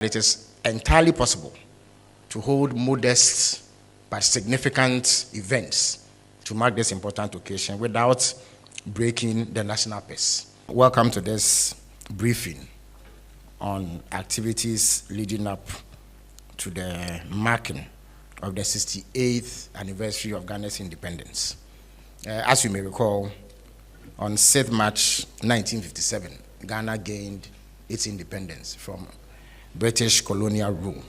It is entirely possible to hold modest but significant events to mark this important occasion without breaking the national peace. Welcome to this briefing on activities leading up to the marking of the 68th anniversary of Ghana's independence. As you may recall, on 6th March 1957, Ghana gained its independence from British colonial rule.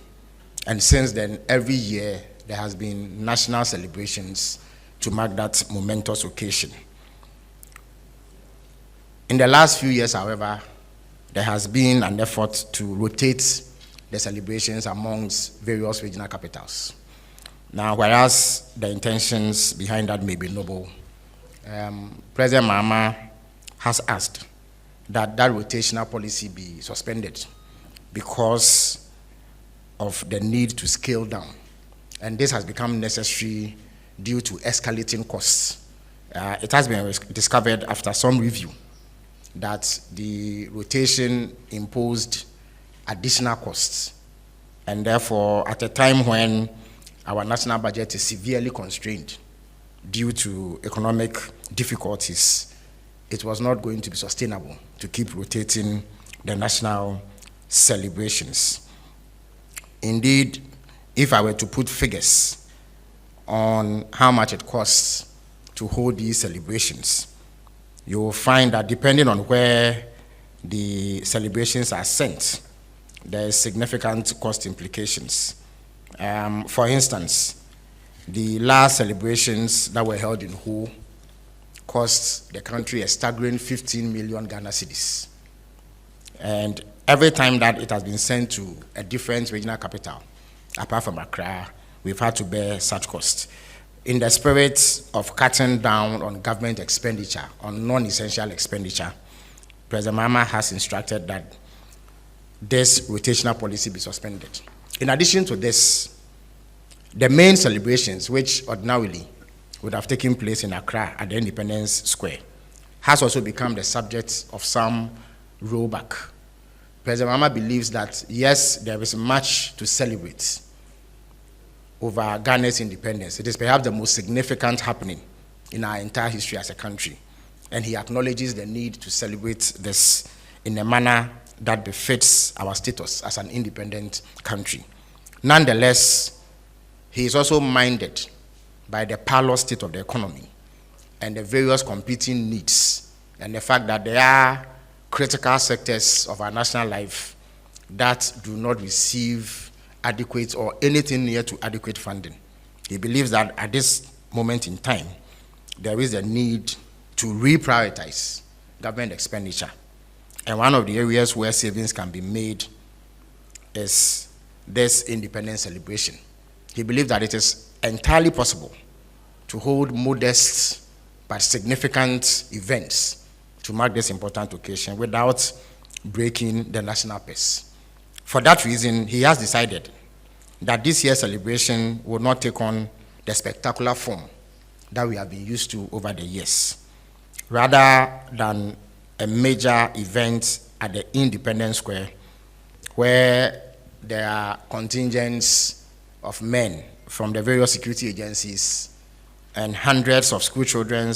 And since then, every year, there has been national celebrations to mark that momentous occasion. In the last few years, however, there has been an effort to rotate the celebrations amongst various regional capitals. Now, whereas the intentions behind that may be noble, President Mahama has asked that rotational policy be suspended because of the need to scale down. And this has become necessary due to escalating costs. It has been discovered after some review that the rotation imposed additional costs. And therefore, at a time when our national budget is severely constrained due to economic difficulties, it was not going to be sustainable to keep rotating the national celebrations. Indeed, if I were to put figures on how much it costs to hold these celebrations, you will find that depending on where the celebrations are sent, there is significant cost implications. For instance, the last celebrations that were held in Ho cost the country a staggering 15 million Ghana cedis. And every time that it has been sent to a different regional capital, apart from Accra, we've had to bear such costs. In the spirit of cutting down on government expenditure, on non-essential expenditure, President Mahama has instructed that this rotational policy be suspended. In addition to this, the main celebrations, which ordinarily would have taken place in Accra at the Independence Square, has also become the subject of some rollback. President Mahama believes that, yes, there is much to celebrate over Ghana's independence. It is perhaps the most significant happening in our entire history as a country. And he acknowledges the need to celebrate this in a manner that befits our status as an independent country. Nonetheless, he is also minded by the parlous state of the economy and the various competing needs and the fact that there are critical sectors of our national life that do not receive adequate or anything near to adequate funding. He believes that at this moment in time, there is a need to reprioritize government expenditure. And one of the areas where savings can be made is this independence celebration. He believes that it is entirely possible to hold modest but significant events to mark this important occasion without breaking the national peace. For that reason, he has decided that this year's celebration will not take on the spectacular form that we have been used to over the years. Rather than a major event at the Independence Square, where there are contingents of men from the various security agencies and hundreds of school children,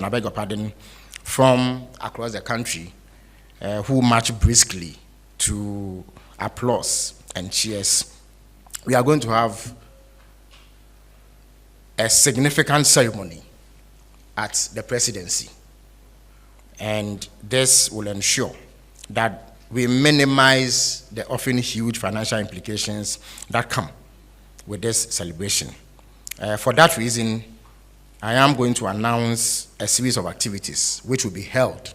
I beg your pardon, from across the country who march briskly to applause and cheers. We are going to have a significant ceremony at the presidency. And this will ensure that we minimize the often huge financial implications that come with this celebration. For that reason, I am going to announce a series of activities which will be held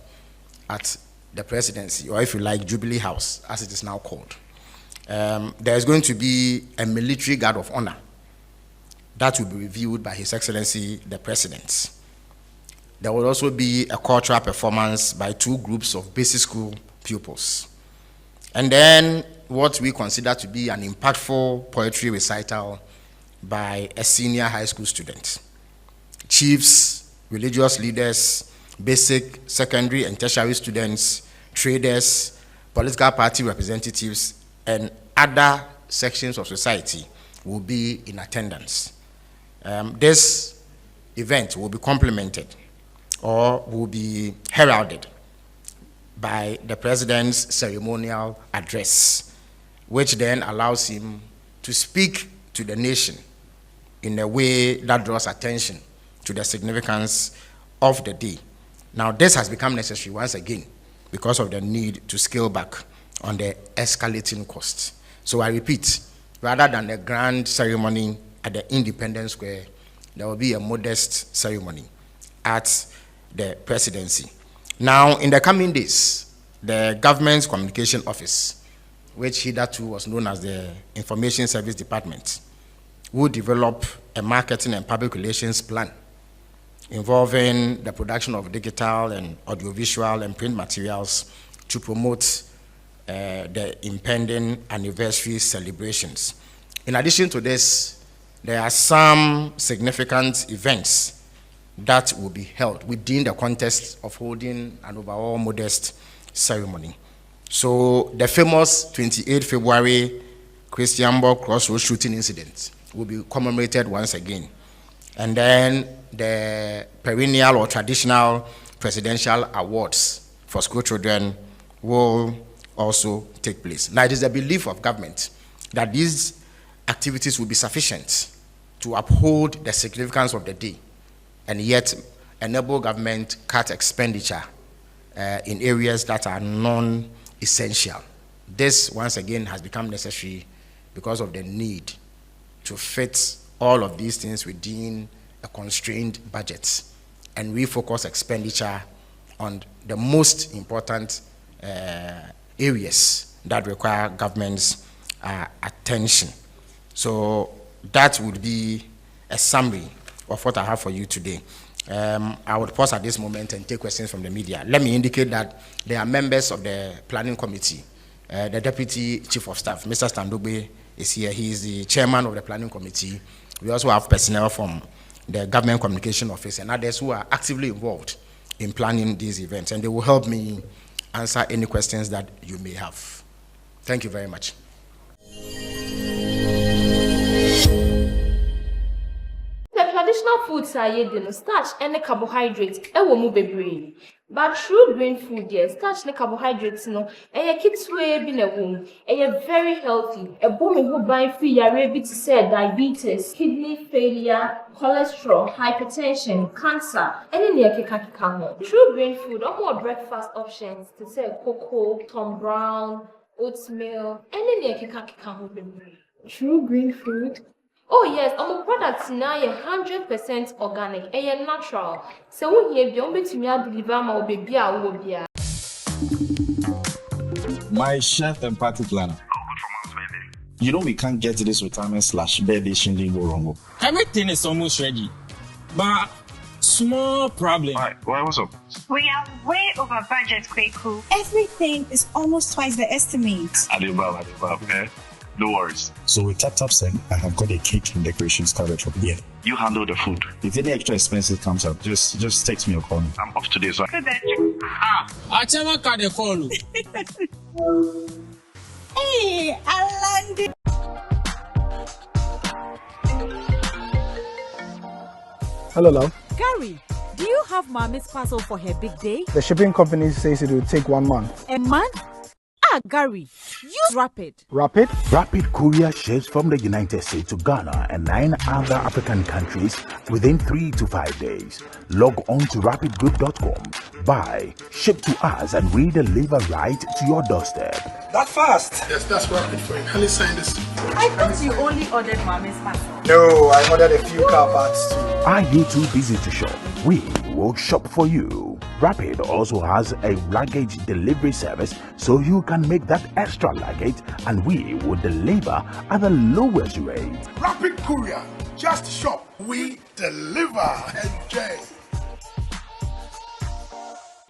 at the presidency, or if you like, Jubilee House, as it is now called. There is going to be a military guard of honor that will be reviewed by His Excellency, the President. There will also be a cultural performance by 2 groups of basic school pupils. And then what we consider to be an impactful poetry recital by a senior high school student. Chiefs, religious leaders, basic, secondary, and tertiary students, traders, political party representatives, and other sections of society will be in attendance. This event will be complemented or will be heralded by the president's ceremonial address, which then allows him to speak to the nation in a way that draws attention to the significance of the day. Now, this has become necessary once again because of the need to scale back on the escalating costs. So I repeat, rather than a grand ceremony at the Independence Square, there will be a modest ceremony at the presidency. Now, in the coming days, the government's communication office, which hitherto was known as the Information Service Department, will develop a marketing and public relations plan involving the production of digital and audiovisual and print materials to promote the impending anniversary celebrations. In addition to this, there are some significant events that will be held within the context of holding an overall modest ceremony. So the famous 28 February Christianborg Crossroads shooting incident will be commemorated once again. And then the perennial or traditional presidential awards for school children will also take place. Now, it is the belief of government that these activities will be sufficient to uphold the significance of the day and yet enable government cut expenditure in areas that are non-essential. This, once again, has become necessary because of the need to fit all of these things within a constrained budget and refocus expenditure on the most important areas that require government's attention. So that would be a summary of what I have for you today. I would pause at this moment and take questions from the media. Let me indicate that there are members of the planning committee. The Deputy Chief of Staff, Mr. Standogbe, is here. He is the chairman of the planning committee. We also have personnel from the Government Communication Office and others who are actively involved in planning these events, and they will help me answer any questions that you may have. Thank you very much. Traditional foods are no starch and carbohydrates. But true green food, yes, starch and carbohydrates, no, and kids way been a womb, and very healthy. A woman who buy free, you're ready to say diabetes, kidney failure, cholesterol, hypertension, cancer, and any kekakikamo. True green food, or more breakfast options to say cocoa, Tom Brown, oatmeal, and any kekakikamo. True green food. Oh yes, our products now are 100% organic and natural. So we have the to me deliver my baby. My chef and party planner. You know we can't get this retirement/birthday shinding go wrong. Everything is almost ready, but small problem. Why, what's up? We are way over budget, Kweku. Everything is almost twice the estimate. Adibab, okay? No worries. So with Tap Send, I have got a cake and decorations covered from here. You handle the food. If any extra expenses comes up, just text me or call me. I'm off today, so. I never got a call. Hey, I landed. Hello, love. Gary, do you have Mommy's parcel for her big day? The shipping company says it will take 1 month. A month? Gary, use Rapid. Rapid? Rapid courier ships from the United States to Ghana and 9 other African countries within 3 to 5 days. Log on to rapidgroup.com, buy, ship to us, and we deliver right to your doorstep. That fast? Yes, that's Rapid for him. Honey, sign this. I thought you only ordered Mommy's parcel. No, I ordered a few car parts too. Are you too busy to shop? We will shop for you. Rapid also has a luggage delivery service, so you can make that extra luggage and we will deliver at the lowest rate. Rapid Courier, just shop, we deliver. Enjoy.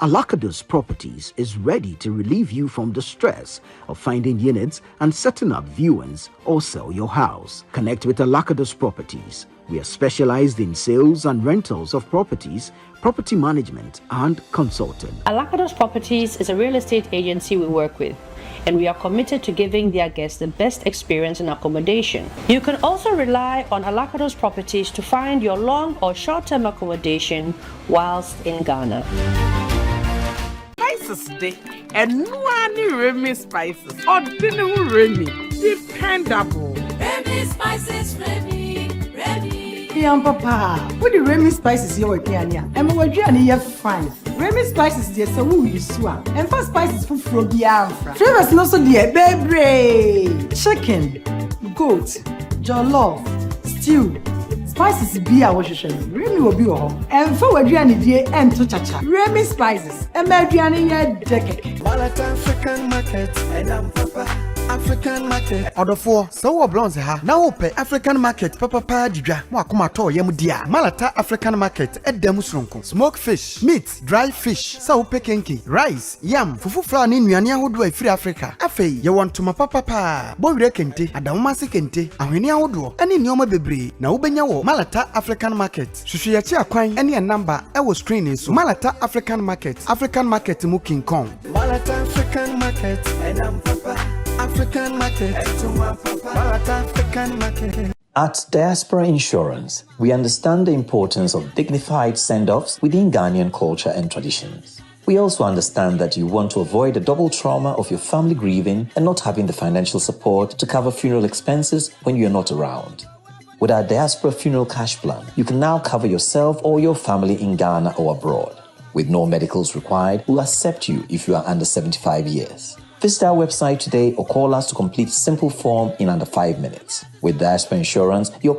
Alakados Properties is ready to relieve you from the stress of finding units and setting up viewings or sell your house. Connect with Alakados Properties. We are specialized in sales and rentals of properties, property management, and consulting. Alakados Properties is a real estate agency we work with. and we are committed to giving their guests the best experience in accommodation. You can also rely on Unauthorized Properties to find your long or short-term accommodation whilst in Ghana. Spices day and no any Remy spices or dinner Remy dependable. Remy spices, Remy. Young papa, what the Remy spices you work here? And what you are fine. Remy spices, dear, so who you swam. And for spices for Biafra. Flavors no so dear, baby. Chicken, goat, jollof, stew. Spices be our washing. Remy will be home. And for what you dear and to chacha. Remy spices. And Mariani yet decade. Malata African market. And I'm papa. African market. Order for so blondes ha. Now open African market. Papa didra. Mwakuma to yemudia. Malata African market. Edemu sronko. Smoked fish, meat, dry fish. Sa upe kenki, rice, yam, fufu flour ni nnuane ahodo free Africa. Afei, ye want to ma papa. Boyre kente, adawomase kente, ahweni ahodo. Ani nneoma bebre na ubenya wo Malata African market. Hwehwe ye chi akwan ene number e wo screen so. Malata African market. African market mu King Kong. Malata African market. And I'm papa. African market. African market. At Diaspora Insurance, we understand the importance of dignified send-offs within Ghanaian culture and traditions. We also understand that you want to avoid the double trauma of your family grieving and not having the financial support to cover funeral expenses when you're not around. With our Diaspora Funeral Cash Plan, you can now cover yourself or your family in Ghana or abroad. With no medicals required, we'll accept you if you are under 75 years. Visit our website today or call us to complete a simple form in under 5 minutes. With Diaspora Insurance, your